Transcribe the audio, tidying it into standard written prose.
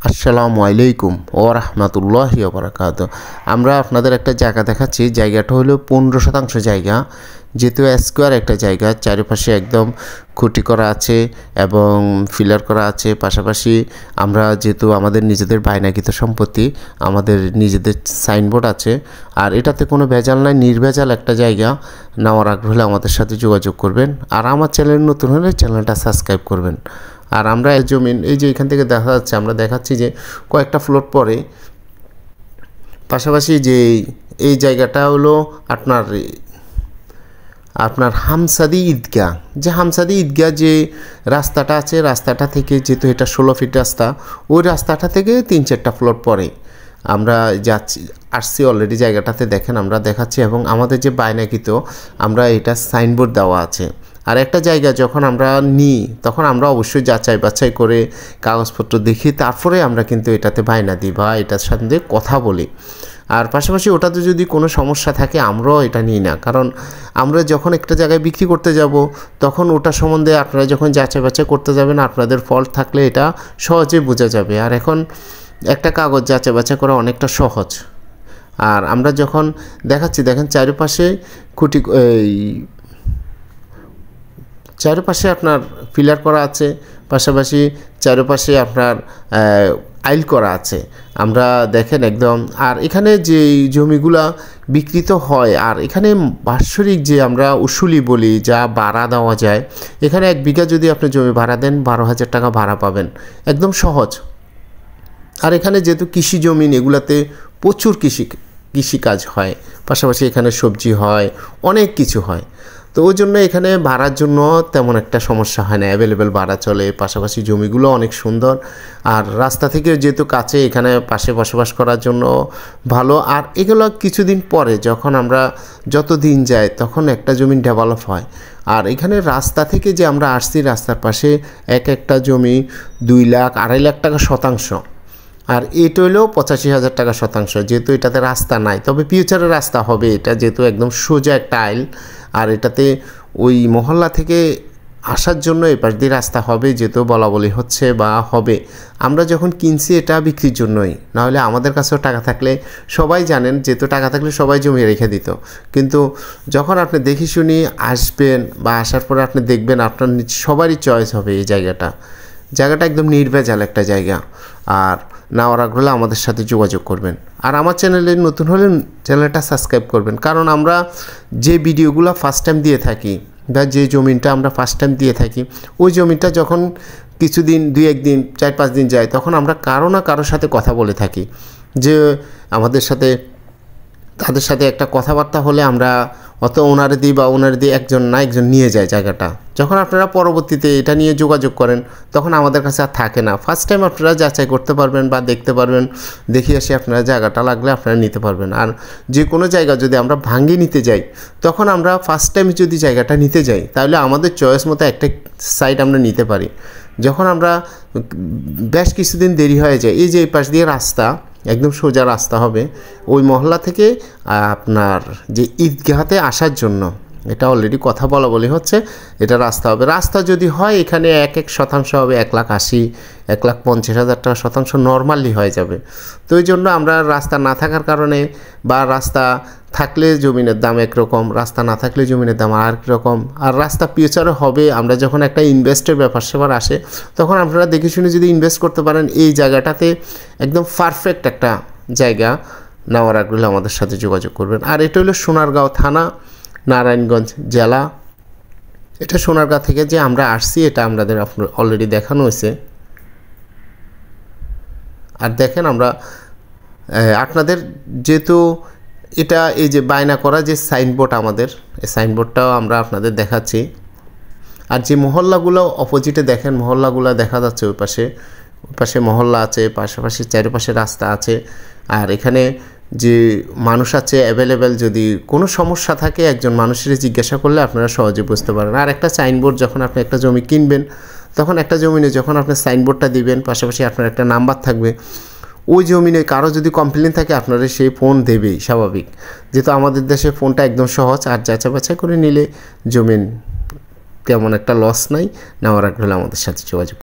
আসসালামু আলাইকুম ওয়া রাহমাতুল্লাহি ওয়া বারাকাতুহু। আমরা আপনাদের একটা জায়গা দেখাচ্ছি। জায়গাটা হলো 15% জায়গা, যেহেতু স্কোয়ার একটা জায়গা, চারিপাশে একদম খুঁটি করা আছে এবং ফিলার করা আছে। পাশাপাশি আমরা যেহেতু আমাদের নিজেদের বায়নাকৃত সম্পত্তি, আমাদের নিজেদের সাইনবোর্ড আছে, আর এটাতে কোনো ভেজাল নাই, নির্ভেজাল একটা জায়গা। নেওয়ার আগ্রহ হলে আমাদের সাথে যোগাযোগ করবেন, আর আমার চ্যানেল নতুন হলে চ্যানেলটা সাবস্ক্রাইব করবেন। আর আমরা এই জমিন, এই যে এখান থেকে দেখা যাচ্ছে, আমরা দেখাচ্ছি যে কয়েকটা ফ্লোর পরে পাশাপাশি যে এই জায়গাটা হলো আপনার হামসাদি ঈদগাহ। যে হামসাদি ঈদগাহ যে রাস্তাটা আছে, রাস্তাটা থেকে, যেহেতু এটা 16 ফিট রাস্তা, ওই রাস্তাটা থেকে 3-4টা ফ্লোর পরে আমরা আসছি অলরেডি। জায়গাটাতে দেখেন আমরা দেখাচ্ছি, এবং আমাদের যে বায়নাকৃত, আমরা এটা সাইনবোর্ড দেওয়া আছে। আর একটা জায়গা যখন আমরা নিই, তখন আমরা অবশ্যই যাচাই বাছাই করে কাগজপত্র দেখি, তারপরে আমরা কিন্তু এটাতে বায়না দিই বা এটার সাথে কথা বলি। আর পাশাপাশি ওটাতে যদি কোনো সমস্যা থাকে, আমরাও এটা নিই না, কারণ আমরা যখন একটা জায়গায় বিক্রি করতে যাব, তখন ওটা সম্বন্ধে আপনারা যখন যাচাই বাছাই করতে যাবেন, আপনাদের ফল্ট থাকলে এটা সহজে বোঝা যাবে। আর এখন একটা কাগজ যাচাই বাছাই করা অনেকটা সহজ। আর আমরা যখন দেখাচ্ছি, দেখেন চারিপাশে খুঁটি, চারপাশে আপনার পিলার করা আছে, পাশাপাশি চারপাশে আপনার আইল করা আছে। আমরা দেখেন একদম। আর এখানে যে জমিগুলা বিক্রিত হয়, আর এখানে বাৎসরিক যে আমরা উসুলি বলি, যা ভাড়া দেওয়া যায়, এখানে 1 বিঘা যদি আপনি জমি ভাড়া দেন, 12,000 টাকা ভাড়া পাবেন, একদম সহজ। আর এখানে যেহেতু কৃষি জমিন, এগুলাতে প্রচুর কৃষিকাজ হয়, পাশাপাশি এখানে সবজি হয়, অনেক কিছু হয়। তো ওই জন্য এখানে ভাড়ার জন্য তেমন একটা সমস্যা হয় না, অ্যাভেলেবেল ভাড়া চলে। পাশাপাশি জমিগুলো অনেক সুন্দর, আর রাস্তা থেকে যেহেতু কাছে, এখানে পাশে বসবাস করার জন্য ভালো। আর এগুলো কিছুদিন পরে, যখন আমরা যত দিন যায়, তখন একটা জমি ডেভেলপ হয়। আর এখানে রাস্তা থেকে যে আমরা আসছি, রাস্তার পাশে একটা জমি 2 লাখ 2.5 লাখ টাকা শতাংশ, আর এটা হলেও 85,000 টাকা শতাংশ। যেহেতু এটাতে রাস্তা নাই, তবে ফিউচারে রাস্তা হবে এটা, যেহেতু একদম সোজা একটা আইল। আর এটাতে ওই মহল্লা থেকে আসার জন্য এপাশ দিয়ে রাস্তা হবে, যেহেতু বলা বলি হচ্ছে বা হবে। আমরা যখন কিনছি, এটা বিক্রির জন্যই, নাহলে আমাদের কাছেও টাকা থাকলে, সবাই জানেন, যেহেতু টাকা থাকলে সবাই জমি রেখে দিত। কিন্তু যখন আপনি দেখি শুনি আসবেন, বা আসার পরে আপনি দেখবেন, আপনার সবারই চয়েস হবে এই জায়গাটা একদম নির্ভেজাল একটা জায়গা। আর নেওয়ার আগ্রহ হলে আমাদের সাথে যোগাযোগ করবেন। আর আমার চ্যানেলে নতুন হলে চ্যানেলটা সাবস্ক্রাইব করবেন, কারণ আমরা যে ভিডিওগুলো ফার্স্ট টাইম দিয়ে থাকি, বা যে জমিনটা আমরা ফার্স্ট টাইম দিয়ে থাকি, ওই জমিটা যখন কিছুদিন, 2-1 দিন, 4-5 দিন যায়, তখন আমরা কারো না কারোর সাথে কথা বলে থাকি, যে আমাদের সাথে, তাদের সাথে একটা কথাবার্তা হলে আমরা অত ওনারে দিই, বা ওনারে দিয়ে একজন নিয়ে যায় জায়গাটা। যখন আপনারা পরবর্তীতে এটা নিয়ে যোগাযোগ করেন, তখন আমাদের কাছে আর থাকে না। ফার্স্ট টাইম আপনারা যাচাই করতে পারবেন বা দেখতে পারবেন, দেখে এসে আপনারা জায়গাটা লাগলে আপনারা নিতে পারবেন। আর যে কোনো জায়গা যদি আমরা ভাঙিয়ে নিতে যাই, তখন আমরা ফার্স্ট টাইম যদি জায়গাটা নিতে যাই, তাহলে আমাদের চয়েস মতো একটা সাইড আমরা নিতে পারি। যখন আমরা বেশ কিছুদিন দেরি হয়ে যায়, এই যে এই পাশ দিয়ে রাস্তা, একদম সোজা রাস্তা হবে ওই মহল্লা থেকে আপনার যে ঈদগাহতে আসার জন্য, এটা অলরেডি কথা বলি হচ্ছে, এটা রাস্তা হবে। রাস্তা যদি হয়, এখানে 1 শতাংশ হবে 1,80,000 1,50,000 টাকা শতাংশ নর্মালি হয়ে যাবে। তো এই জন্য আমরা রাস্তা না থাকার কারণে, বা রাস্তা থাকলে জমিনের দাম একরকম, রাস্তা না থাকলে জমিনের দাম আর রকম। আর রাস্তা ফিউচারে হবে, আমরা যখন একটা ইনভেস্টের ব্যাপার সেবার আসে, তখন আপনারা দেখে শুনে যদি ইনভেস্ট করতে পারেন, এই জায়গাটাতে একদম পারফেক্ট একটা জায়গা। নেওয়ার আগ্রহে আমাদের সাথে যোগাযোগ করবেন। আর এটা হলো সোনারগাঁও থানা, নারায়ণগঞ্জ জেলা। এটা সোনারগাঁও থেকে যে আমরা আসছি, এটা আমাদের অলরেডি দেখানো হয়েছে। আর দেখেন, আমরা আপনাদের যেহেতু এটা, এই যে বায়না করা যে সাইনবোর্ড, আমাদের এই সাইনবোর্ডটাও আমরা আপনাদের দেখাচ্ছি। আর যে মহল্লাগুলো অপোজিটে দেখেন, মহল্লাগুলো দেখা যাচ্ছে, ওই পাশে মহল্লা আছে, পাশাপাশি চারিপাশে রাস্তা আছে। আর এখানে যে মানুষ আছে অ্যাভেলেবেল, যদি কোনো সমস্যা থাকে, একজন মানুষের জিজ্ঞাসা করলে আপনারা সহজে বুঝতে পারেন। আর একটা সাইনবোর্ড, যখন আপনি একটা জমি কিনবেন, তখন একটা জমিনে যখন আপনি সাইনবোর্ডটা দিবেন, পাশাপাশি আপনার একটা নাম্বার থাকবে। ওই জমিনে কারো যদি কমপ্লেন থাকে, আপনারা সেই ফোন দেবেই, স্বাভাবিক। যেহেতু আমাদের দেশে ফোনটা একদম সহজ, আর যাচাই বাছাই করে নিলে জমিন তেমন একটা লস নাই। নেওয়ার আগ্রহ হলে আমাদের সাথে যোগাযোগ।